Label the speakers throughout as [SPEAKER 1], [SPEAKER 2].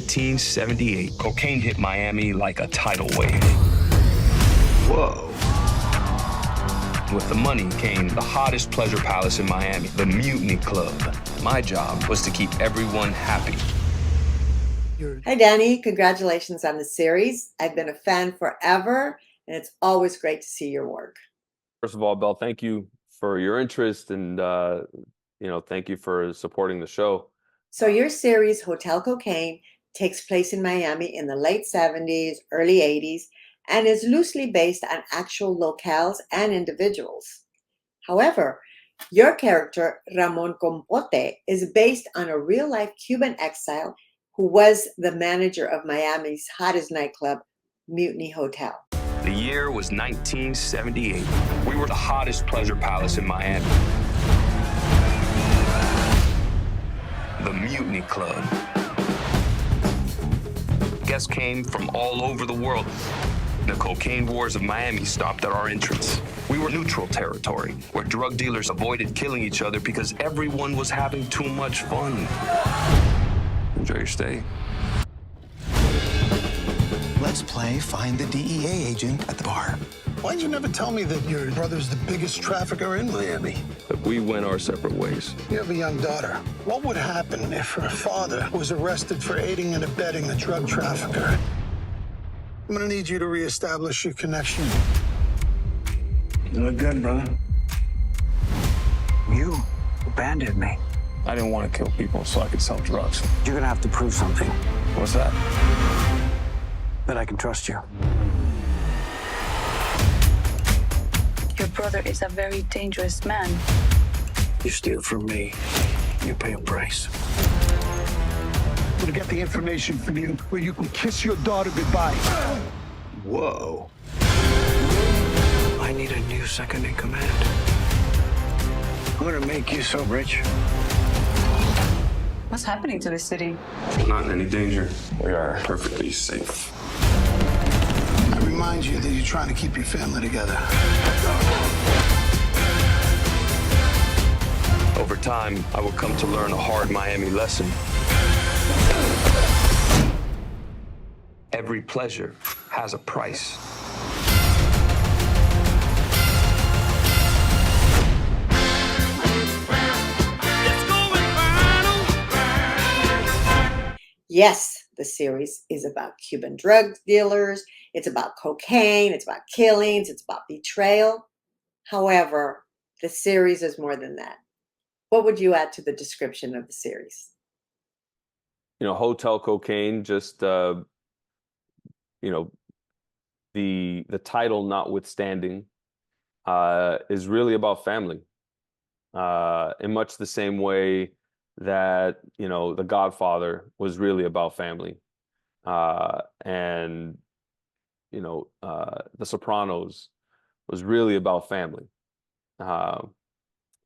[SPEAKER 1] 1978, cocaine hit Miami like a tidal wave. Whoa. With the money came the hottest pleasure palace in Miami, the Mutiny Club. My job was to keep everyone happy.
[SPEAKER 2] Hi, Danny. Congratulations on the series. I've been a fan forever, and it's always great to see your work.
[SPEAKER 3] First of all, Belle, thank you for your interest and, thank you for supporting the show.
[SPEAKER 2] So your series, Hotel Cocaine, takes place in Miami in the late 70s, early 80s, and is loosely based on actual locales and individuals. However, your character, Ramon Compte, is based on a real-life Cuban exile who was the manager of Miami's hottest nightclub, Mutiny Hotel.
[SPEAKER 1] The year was 1978. We were the hottest pleasure palace in Miami. The Mutiny Club. Guests came from all over the world. The cocaine wars of Miami stopped at our entrance. We were neutral territory, where drug dealers avoided killing each other because everyone was having too much fun. Enjoy your stay.
[SPEAKER 4] Let's play Find the DEA agent at the bar.
[SPEAKER 5] Why'd you never tell me that your brother's the biggest trafficker in Miami?
[SPEAKER 1] But we went our separate ways.
[SPEAKER 5] You have a young daughter. What would happen if her father was arrested for aiding and abetting a drug trafficker? I'm gonna need you to reestablish your connection.
[SPEAKER 6] You look good, brother. You abandoned me.
[SPEAKER 7] I didn't want to kill people so I could sell drugs.
[SPEAKER 6] You're gonna have to prove something.
[SPEAKER 7] What's that?
[SPEAKER 6] That I can trust you.
[SPEAKER 8] Your brother is a very dangerous man.
[SPEAKER 6] You steal from me, you pay a price.
[SPEAKER 5] I'm gonna get the information from you where you can kiss your daughter goodbye.
[SPEAKER 1] Whoa.
[SPEAKER 6] I need a new second in command. I'm gonna make you so rich.
[SPEAKER 8] What's happening to this city?
[SPEAKER 1] Not in any danger. We are perfectly safe.
[SPEAKER 5] I remind you that you're trying to keep your family together.
[SPEAKER 1] Over time, I would come to learn a hard Miami lesson. Every pleasure has a price.
[SPEAKER 2] Yes, the series is about Cuban drug dealers. It's about cocaine. It's about killings. It's about betrayal. However, the series is more than that. What would you add to the description of the series?
[SPEAKER 3] Hotel Cocaine, just, the title notwithstanding, is really about family. In much the same way that, The Godfather was really about family. And, The Sopranos was really about family.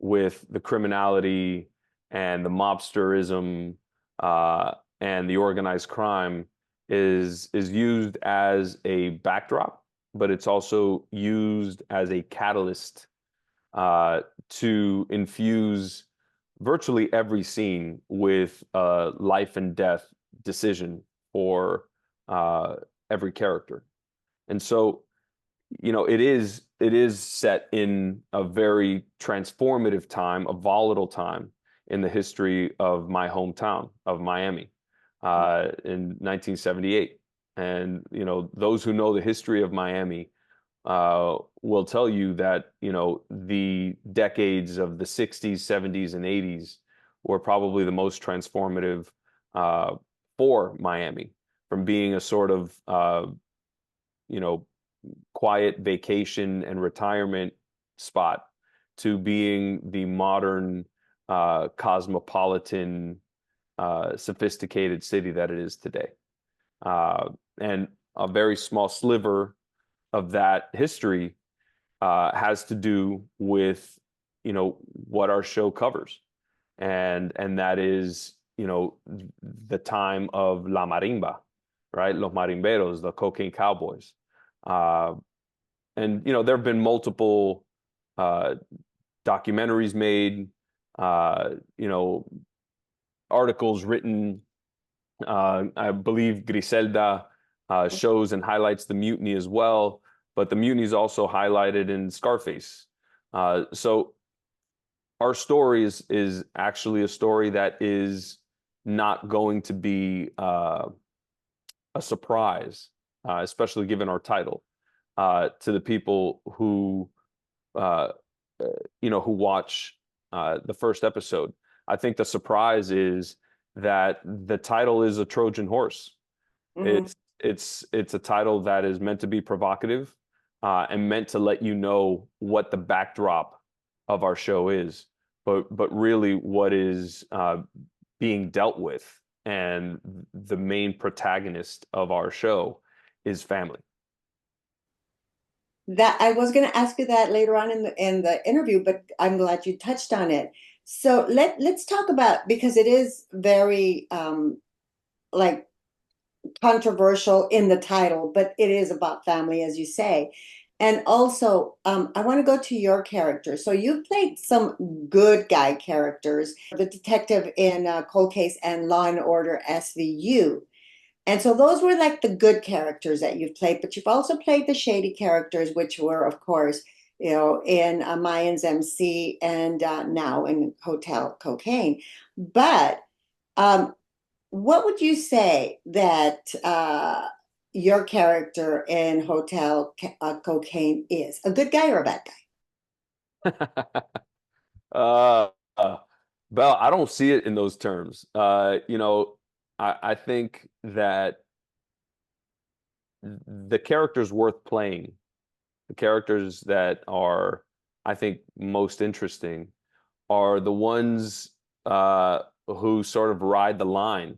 [SPEAKER 3] With the criminality and the mobsterism and the organized crime is used as a backdrop, but it's also used as a catalyst to infuse virtually every scene with a life and death decision for every character. And so, it is set in a very transformative time, a volatile time in the history of my hometown of Miami in 1978. And, those who know the history of Miami will tell you that, the decades of the 60s, 70s, and 80s were probably the most transformative for Miami, from being a sort of, quiet vacation and retirement spot to being the modern, cosmopolitan, sophisticated city that it is today. And a very small sliver of that history has to do with, what our show covers. And that is, the time of La Marimba, right? Los Marimberos, the cocaine cowboys. And, there have been multiple documentaries made, articles written I believe Griselda shows and highlights the mutiny as well, but the mutiny is also highlighted in Scarface. So our story is actually a story that is not going to be a surprise, especially given our title, to the people who uh, who watch the first episode. I think the surprise is that the title is a Trojan horse.
[SPEAKER 2] Mhm.
[SPEAKER 3] It's a title that is meant to be provocative and meant to let you know what the backdrop of our show is, but really what is being dealt with, and the main protagonist of our show is family.
[SPEAKER 2] That I was going to ask you that later on in the interview, but I'm glad you touched on it. So let's talk about, because it is very like controversial in the title, but it is about family, as you say. And also, I want to go to your character. So you've played some good guy characters, the detective in Cold Case and Law and Order SVU. And so those were like the good characters that you've played, but you've also played the shady characters, which were, of course, in Mayans MC and now in Hotel Cocaine. But um, what would you say that your character in Cocaine is? A good guy or a bad
[SPEAKER 3] uh, uh, Bell, I don't see it in those terms. I think that the characters worth playing, the characters that are, I think, most interesting, are the ones who sort of ride the line,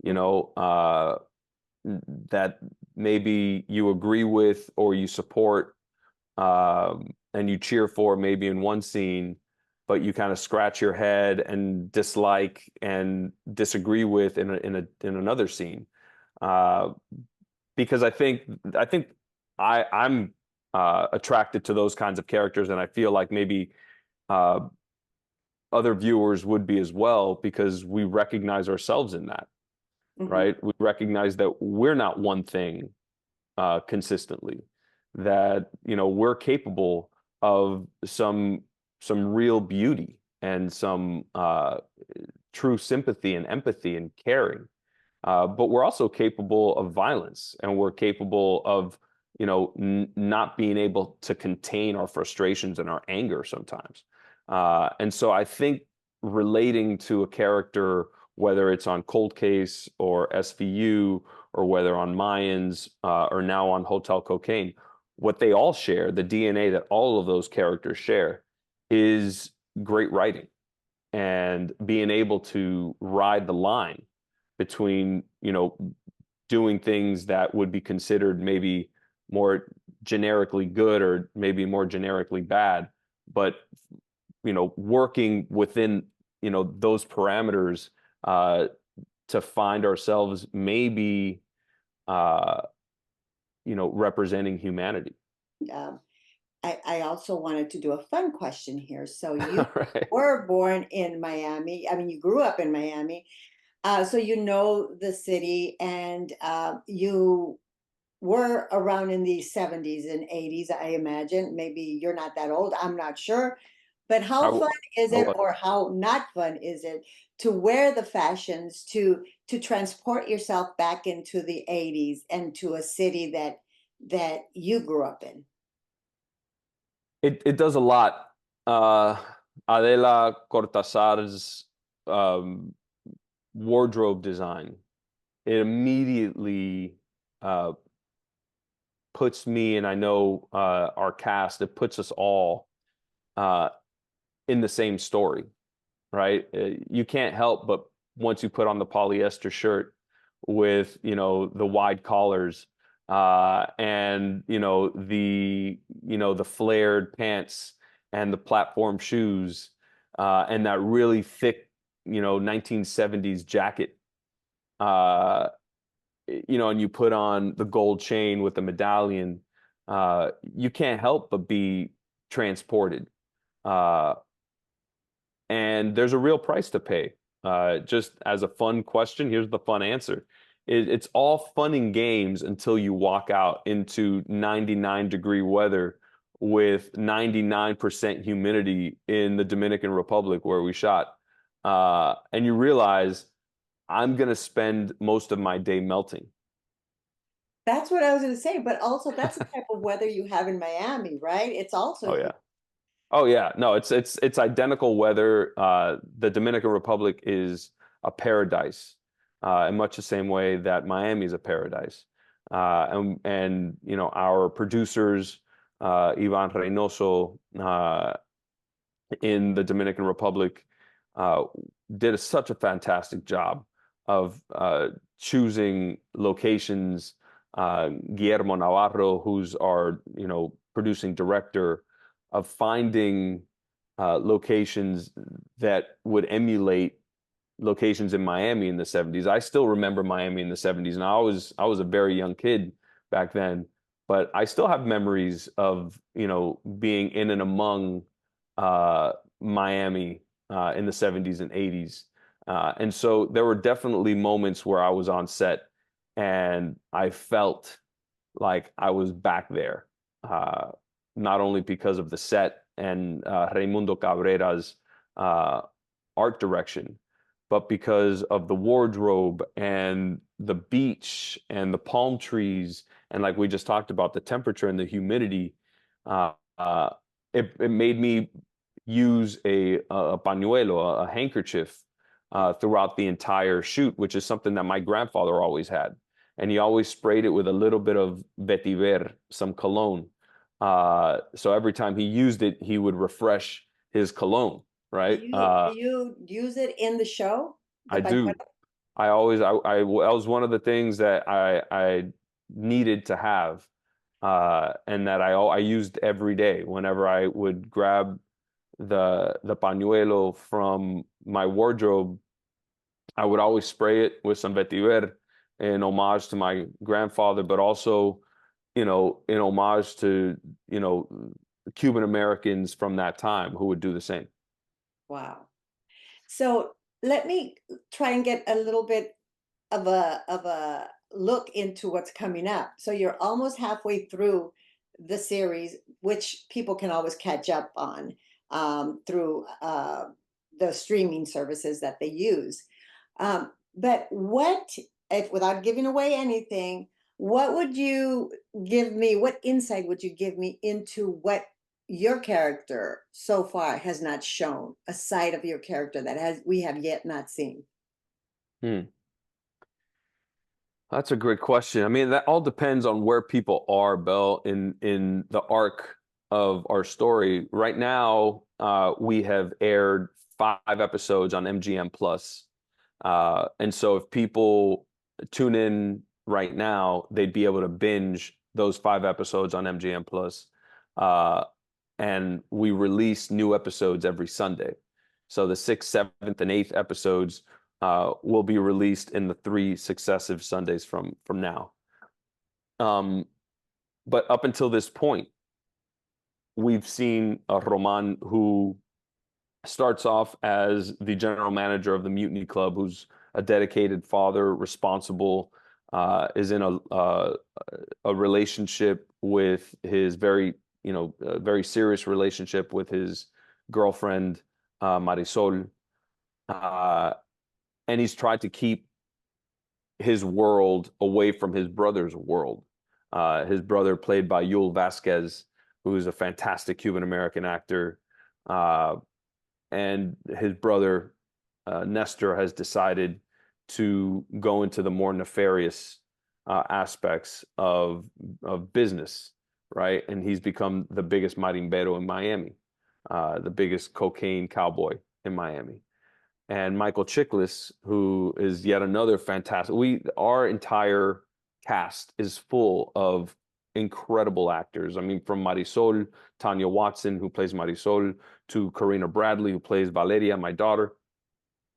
[SPEAKER 3] you
[SPEAKER 2] guy?
[SPEAKER 3] know, that maybe you agree with or you support, and you cheer for maybe in one scene, but you kind of scratch your head and dislike and disagree with in another scene. Uh, because I think I'm attracted to those kinds of characters, and I feel like maybe uh, other viewers would be as well, because we recognize ourselves in that,
[SPEAKER 2] Mhm.
[SPEAKER 3] right? We recognize that we're not one thing consistently, that we're capable of some real beauty and some true sympathy and empathy and caring. But we're also capable of violence, and we're capable of, not being able to contain our frustrations and our anger sometimes. And so I think relating to a character, whether it's on Cold Case or SVU, or whether on Mayans or now on Hotel Cocaine, what they all share, the DNA that all of those characters share, is great writing and being able to ride the line between, doing things that would be considered maybe more generically good or maybe more generically bad, but working within those parameters uh, to find ourselves maybe uh, representing humanity.
[SPEAKER 2] Um, I also wanted to do a fun question here. So you
[SPEAKER 3] Right.
[SPEAKER 2] were born in Miami. I mean, you grew up in Miami. So you know the city, and you were around in the 70s and 80s, I imagine. Maybe you're not that old, I'm not sure. But
[SPEAKER 3] I,
[SPEAKER 2] how
[SPEAKER 3] w-
[SPEAKER 2] fun is
[SPEAKER 3] I
[SPEAKER 2] it,
[SPEAKER 3] was.
[SPEAKER 2] or how not fun is it, to wear the fashions, to transport yourself back into the 80s and to a city that you grew up in?
[SPEAKER 3] It does a lot. Uh, Adela Cortazar's um, wardrobe design, it immediately uh, puts me, and I know our cast, it puts us all uh, in the same story, right? You can't help but, once you put on the polyester shirt with, the wide collars, and the flared pants and the platform shoes, and that really thick 1970s jacket, uh, and you put on the gold chain with the medallion, you can't help but be transported. Uh, and there's a real price to pay Just as a fun question, here's the fun answer. It's all fun and games until you walk out into 99-degree weather with 99% humidity in the Dominican Republic where we shot. And you realize I'm going to spend most of my day melting.
[SPEAKER 2] That's what I was going to say, but also that's the type of weather you have in Miami, right? It's also
[SPEAKER 3] Oh yeah. Oh yeah. No, it's identical weather. The Dominican Republic is a paradise, in much the same way that Miami is a paradise. And you know, our producers, Ivan Reynoso, in the Dominican Republic, did such a fantastic job of choosing locations. Guillermo Navarro, who's our, you know, producing director, of finding locations that would emulate locations in Miami in the 70s. I still remember Miami in the 70s, and I was a very young kid back then, but I still have memories of, you know, being in and among Miami in the 70s and 80s. And so there were definitely moments where I was on set and I felt like I was back there, not only because of the set and Raimundo Cabrera's art direction, but because of the wardrobe and the beach and the palm trees. And like we just talked about, the temperature and the humidity, it made me use a pañuelo, a handkerchief, throughout the entire shoot, which is something that my grandfather always had. And he always sprayed it with a little bit of vetiver, some cologne. So every time he used it, he would refresh his cologne, right?
[SPEAKER 2] Do you use it in the show?
[SPEAKER 3] I do. I always, I that was one of the things that I needed to have, and that I used every day whenever I would grab the pañuelo from my wardrobe. I would always spray it with some vetiver in homage to my grandfather, but also, you know, in homage to, you know, Cuban Americans from that time who would do the same.
[SPEAKER 2] Wow. So let me try and get a little bit of a look into what's coming up. So you're almost halfway through the series, which people can always catch up on through the streaming services that they use. But what, if without giving away anything, what would you give me? What insight would you give me into what your character so far has not shown, a side of your character that we have yet not seen?
[SPEAKER 3] That's a great question. I mean, that all depends on where people are, Belle, in the arc of our story. Right now, we have aired 5 episodes on MGM Plus. And so if people tune in right now, they'd be able to binge those 5 episodes on MGM Plus. And we release new episodes every Sunday. So the 6th, 7th, and 8th episodes will be released in the 3 successive Sundays from now. But up until this point, we've seen a Roman who starts off as the general manager of the Mutiny Club, who's a dedicated father, responsible, is in a relationship with his very serious relationship with his girlfriend, Marisol. And he's tried to keep his world away from his brother's world. His brother, played by Yul Vasquez, who is a fantastic Cuban-American actor, and his brother, Nestor, has decided to go into the more nefarious aspects of business, right? And he's become the biggest marimbero in Miami, the biggest cocaine cowboy in Miami. And Michael Chiklis, who is yet another fantastic. Our entire cast is full of incredible actors. I mean, from Marisol, Tanya Watson, who plays Marisol, to Karina Bradley, who plays Valeria, my daughter,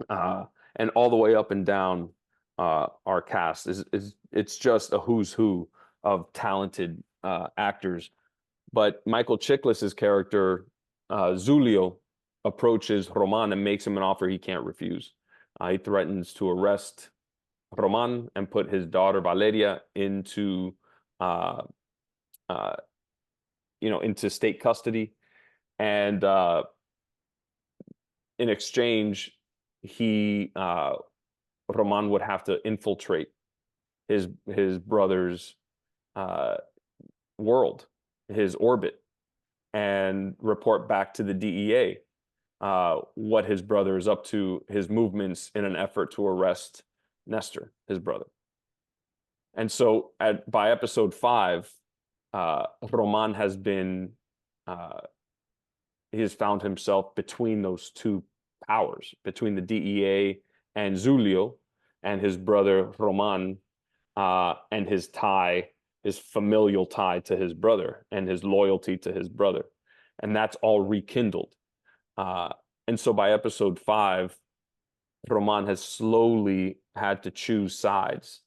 [SPEAKER 3] and all the way up and down our cast it's just a who's who of talented actors. But Michael Chiklis's character, Zulio, approaches Roman and makes him an offer he can't refuse. He threatens to arrest Roman and put his daughter Valeria into uh, uh, into state custody. And in exchange, Roman would have to infiltrate his brother's uh, world, his orbit, and report back to the DEA what his brother is up to, his movements in an effort to arrest Nestor, his brother. And so by episode 5, Roman has been he has found himself between those two powers, between the DEA and Zulio, and his brother Roman, and his familial tie to his brother, and his loyalty to his brother. And that's all rekindled. And so by episode 5, Roman has slowly had to choose sides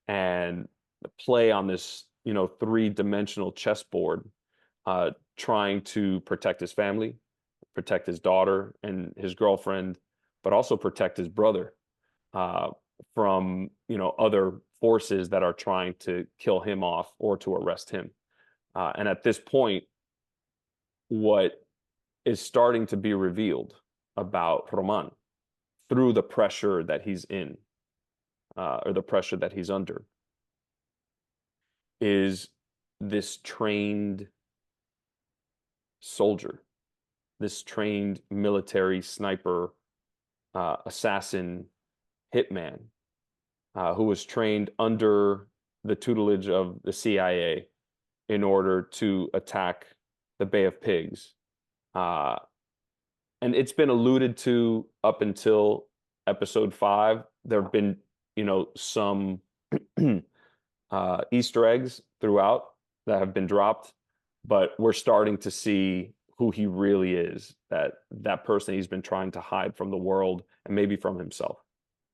[SPEAKER 3] and play on this, three-dimensional chessboard, trying to protect his family, protect his daughter and his girlfriend, but also protect his brother from, other forces that are trying to kill him off or to arrest him. And at this point, what is starting to be revealed about Roman through the pressure that he's in, or the pressure that he's under, is this trained soldier, this trained military sniper, assassin, hitman, who was trained under the tutelage of the CIA in order to attack the Bay of Pigs. And it's been alluded to up until episode 5. There have been, some Easter eggs throughout that have been dropped, but we're starting to see who he really is, that person he's been trying to hide from the world and maybe from himself.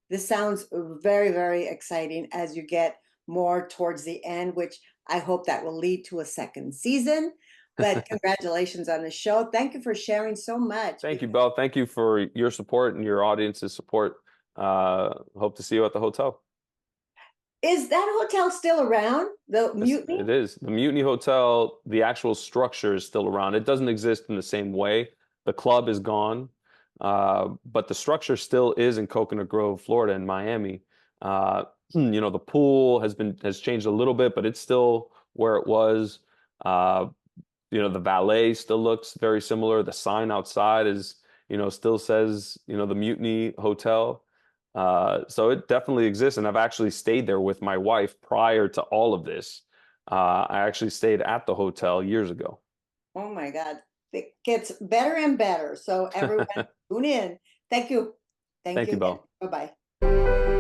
[SPEAKER 2] This sounds very, very exciting as you get more towards the end, which I hope that will lead to a second season. But congratulations on the show. Thank you for sharing so much.
[SPEAKER 3] Thank you, Belle. Thank you for your support and your audience's support. Hope to see you at the hotel.
[SPEAKER 2] Is that hotel still around? The Mutiny?
[SPEAKER 3] It is. The Mutiny Hotel, the actual structure is still around. It doesn't exist in the same way. The club is gone, but the structure still is in Coconut Grove, Florida, in Miami. The pool has changed a little bit, but it's still where it was. The valet still looks very similar. The sign outside is, still says, the Mutiny Hotel. So it definitely exists. And I've actually stayed there with my wife prior to all of this. I actually stayed at the hotel years ago.
[SPEAKER 2] Oh my God. It gets better and better. So everyone tune in. Thank you.
[SPEAKER 3] Thank you, Belle.
[SPEAKER 2] Bye-bye.